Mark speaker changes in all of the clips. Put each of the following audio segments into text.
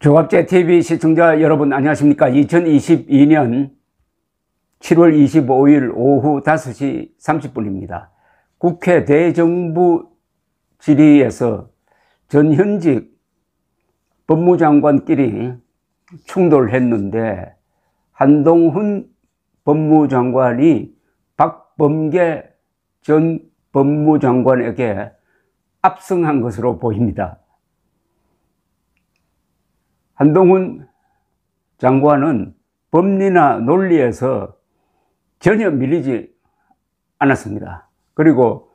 Speaker 1: 조갑제TV 시청자 여러분 안녕하십니까. 2022년 7월 25일 오후 5시 30분입니다. 국회 대정부 질의에서 전현직 법무장관끼리 충돌했는데 한동훈 법무장관이 박범계 전 법무장관에게 압승한 것으로 보입니다. 한동훈 장관은 법리나 논리에서 전혀 밀리지 않았습니다. 그리고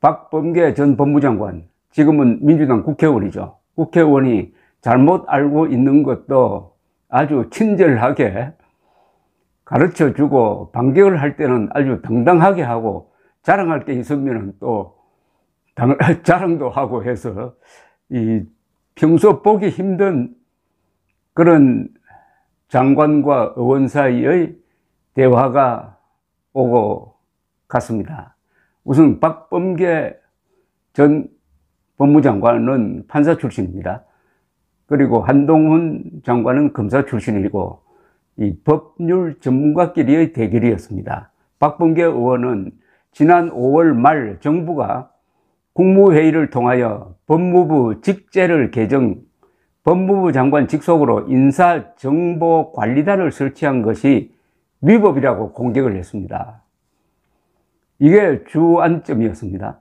Speaker 1: 박범계 전 법무장관, 지금은 민주당 국회의원이죠. 국회의원이 잘못 알고 있는 것도 아주 친절하게 가르쳐주고, 반격을 할 때는 아주 당당하게 하고, 자랑할 게 있으면 또 자랑도 하고 해서 평소 보기 힘든 그런 장관과 의원 사이의 대화가 오고 갔습니다. 우선 박범계 전 법무장관은 판사 출신입니다. 그리고 한동훈 장관은 검사 출신이고, 이 법률 전문가끼리의 대결이었습니다. 박범계 의원은 지난 5월 말 정부가 국무회의를 통하여 법무부 직제를 개정, 법무부 장관 직속으로 인사정보관리단을 설치한 것이 위법이라고 공격을 했습니다. 이게 주안점이었습니다.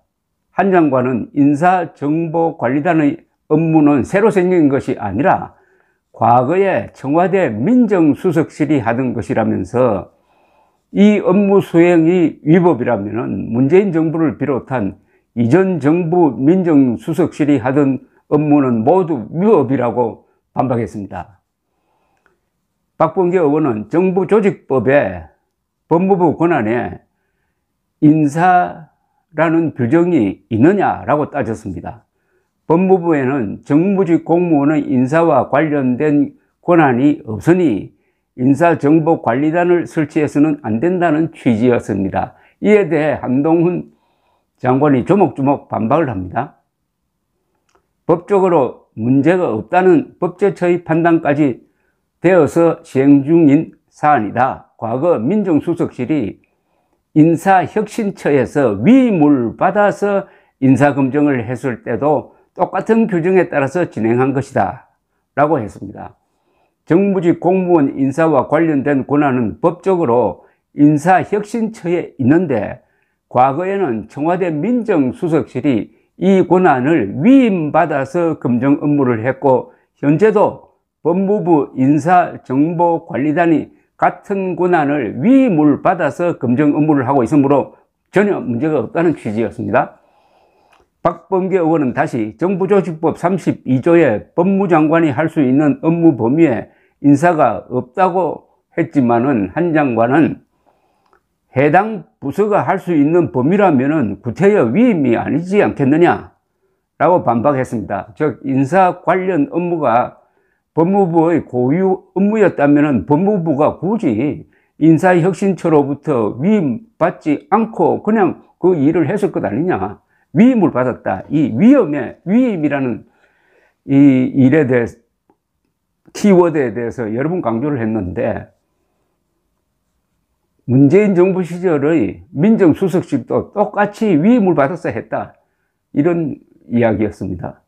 Speaker 1: 한 장관은 인사정보관리단의 업무는 새로 생긴 것이 아니라 과거에 청와대 민정수석실이 하던 것이라면서 이 업무 수행이 위법이라면 문재인 정부를 비롯한 이전 정부 민정수석실이 하던 업무는 모두 위법이라고 반박했습니다. 박범계 의원은 정부조직법에 법무부 권한에 인사라는 규정이 있느냐라고 따졌습니다. 법무부에는 정무직 공무원의 인사와 관련된 권한이 없으니 인사정보관리단을 설치해서는 안 된다는 취지였습니다. 이에 대해 한동훈 장관이 조목조목 반박을 합니다. 법적으로 문제가 없다는 법제처의 판단까지 되어서 시행 중인 사안이다. 과거 민정수석실이 인사혁신처에서 위임을 받아서 인사검증을 했을 때도 똑같은 규정에 따라서 진행한 것이다 라고 했습니다. 정무직 공무원 인사와 관련된 권한은 법적으로 인사혁신처에 있는데, 과거에는 청와대 민정수석실이 이 권한을 위임받아서 검증 업무를 했고, 현재도 법무부 인사정보관리단이 같은 권한을 위임을 받아서 검증 업무를 하고 있으므로 전혀 문제가 없다는 취지였습니다. 박범계 의원은 다시 정부조직법 32조에 법무장관이 할 수 있는 업무 범위에 인사가 없다고 했지만은, 한 장관은 해당 부서가 할 수 있는 범위라면은 구태여 위임이 아니지 않겠느냐 라고 반박했습니다. 즉, 인사 관련 업무가 법무부의 고유 업무였다면은 법무부가 굳이 인사혁신처로부터 위임받지 않고 그냥 그 일을 했을 것 아니냐. 위임을 받았다. 이 위임이라는 이 일에 대해서, 키워드에 대해서 여러 번 강조를 했는데, 문재인 정부 시절의 민정수석실도 똑같이 위임을 받아서 했다. 이런 이야기였습니다.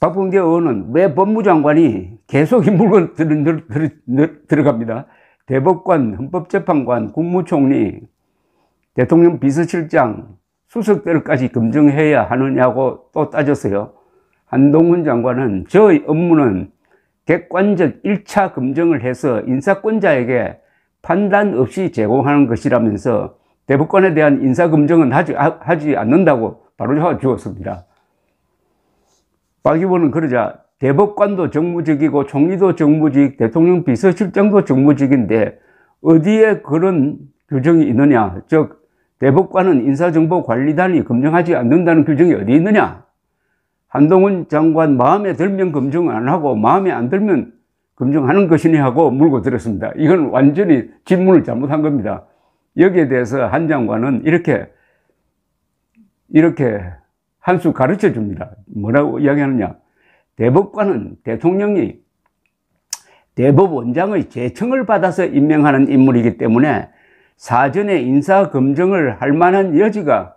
Speaker 1: 박범계 의원은 왜 법무장관이 계속 이 물건 들어갑니다. 대법관, 헌법재판관, 국무총리, 대통령 비서실장, 수석들까지 검증해야 하느냐고 또 따졌어요. 한동훈 장관은 저의 업무는 객관적 1차 검증을 해서 인사권자에게 판단 없이 제공하는 것이라면서 대법관에 대한 인사검증은 하지 않는다고 바로 주었습니다. 박 의원은 그러자 대법관도 정무직이고 총리도 정무직, 대통령 비서실장도 정무직인데 어디에 그런 규정이 있느냐. 즉, 대법관은 인사정보관리단이 검증하지 않는다는 규정이 어디 있느냐. 한동훈 장관 마음에 들면 검증 안 하고 마음에 안 들면 검증하는 것이니 하고 물고 들었습니다. 이건 완전히 질문을 잘못한 겁니다. 여기에 대해서 한 장관은 이렇게 한 수 가르쳐 줍니다. 뭐라고 이야기하느냐. 대법관은 대통령이 대법원장의 제청을 받아서 임명하는 인물이기 때문에 사전에 인사검증을 할 만한 여지가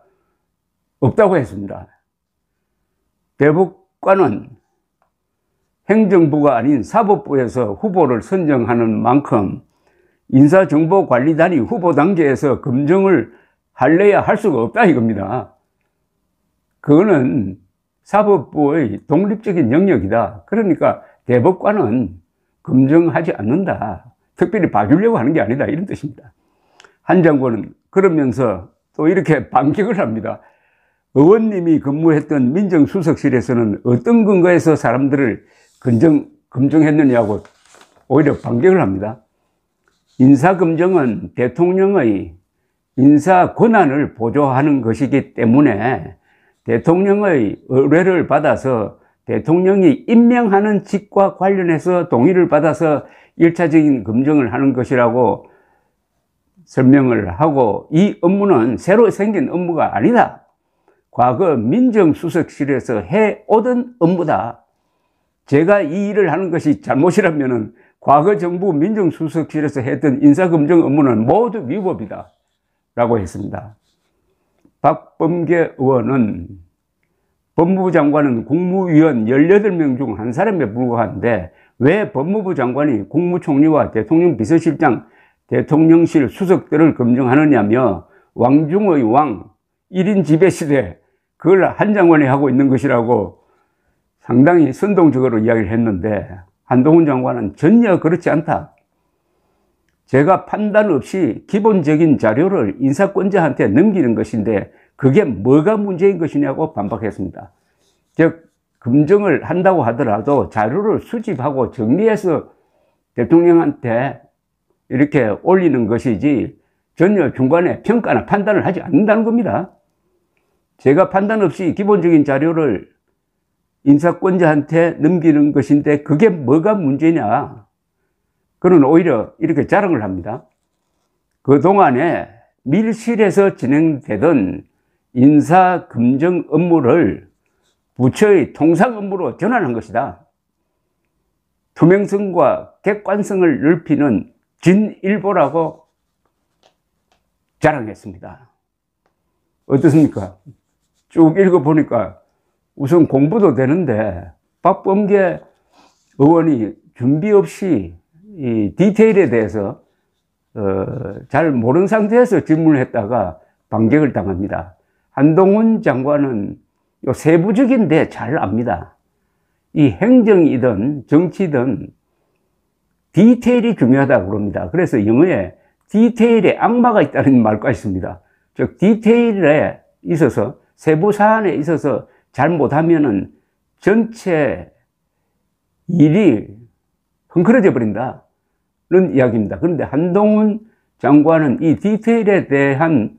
Speaker 1: 없다고 했습니다. 대법관은 행정부가 아닌 사법부에서 후보를 선정하는 만큼 인사정보관리단이 후보 단계에서 검증을 할래야 할 수가 없다 이겁니다. 그거는 사법부의 독립적인 영역이다. 그러니까 대법관은 검증하지 않는다. 특별히 봐주려고 하는 게 아니다. 이런 뜻입니다. 한 장관은 그러면서 또 이렇게 반격을 합니다. 의원님이 근무했던 민정수석실에서는 어떤 근거에서 사람들을 검증했느냐고 오히려 반격을 합니다. 인사검증은 대통령의 인사 권한을 보조하는 것이기 때문에 대통령의 의뢰를 받아서 대통령이 임명하는 직과 관련해서 동의를 받아서 1차적인 검증을 하는 것이라고 설명을 하고, 이 업무는 새로 생긴 업무가 아니다. 과거 민정수석실에서 해오던 업무다. 제가 이 일을 하는 것이 잘못이라면 과거 정부 민정수석실에서 했던 인사검증 업무는 모두 위법이다 라고 했습니다. 박범계 의원은 법무부 장관은 국무위원 18명 중 한 사람에 불과한데 왜 법무부 장관이 국무총리와 대통령 비서실장, 대통령실 수석들을 검증하느냐며 왕중의 왕 1인 지배시대 그걸 한 장관이 하고 있는 것이라고 상당히 선동적으로 이야기를 했는데, 한동훈 장관은 전혀 그렇지 않다. 제가 판단 없이 기본적인 자료를 인사권자한테 넘기는 것인데 그게 뭐가 문제인 것이냐고 반박했습니다. 즉, 검증을 한다고 하더라도 자료를 수집하고 정리해서 대통령한테 이렇게 올리는 것이지 전혀 중간에 평가나 판단을 하지 않는다는 겁니다. 제가 판단 없이 기본적인 자료를 인사권자한테 넘기는 것인데 그게 뭐가 문제냐. 그는 오히려 이렇게 자랑을 합니다. 그동안에 밀실에서 진행되던 인사검증 업무를 부처의 통상 업무로 전환한 것이다. 투명성과 객관성을 넓히는 진일보라고 자랑했습니다. 어떻습니까? 쭉 읽어보니까 우선 공부도 되는데 박범계 의원이 준비 없이 이 디테일에 대해서 잘 모르는 상태에서 질문을 했다가 반격을 당합니다. 한동훈 장관은 요 세부적인데 잘 압니다. 이 행정이든 정치든 디테일이 중요하다고 그럽니다. 그래서 영어에 디테일에 악마가 있다는 말과 있습니다. 즉 디테일에 있어서 세부 사안에 있어서 잘못하면은 전체 일이 헝클어져 버린다는 이야기입니다. 그런데 한동훈 장관은 이 디테일에 대한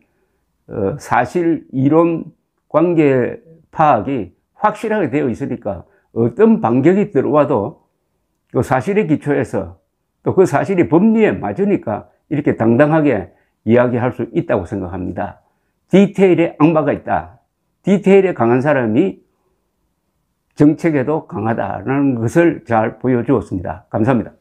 Speaker 1: 사실 이론 관계 파악이 확실하게 되어 있으니까 어떤 반격이 들어와도 그 사실에 기초해서 또 그 사실이 법리에 맞으니까 이렇게 당당하게 이야기할 수 있다고 생각합니다. 디테일에 악마가 있다. 디테일에 강한 사람이 정책에도 강하다는 것을 잘 보여주었습니다. 감사합니다.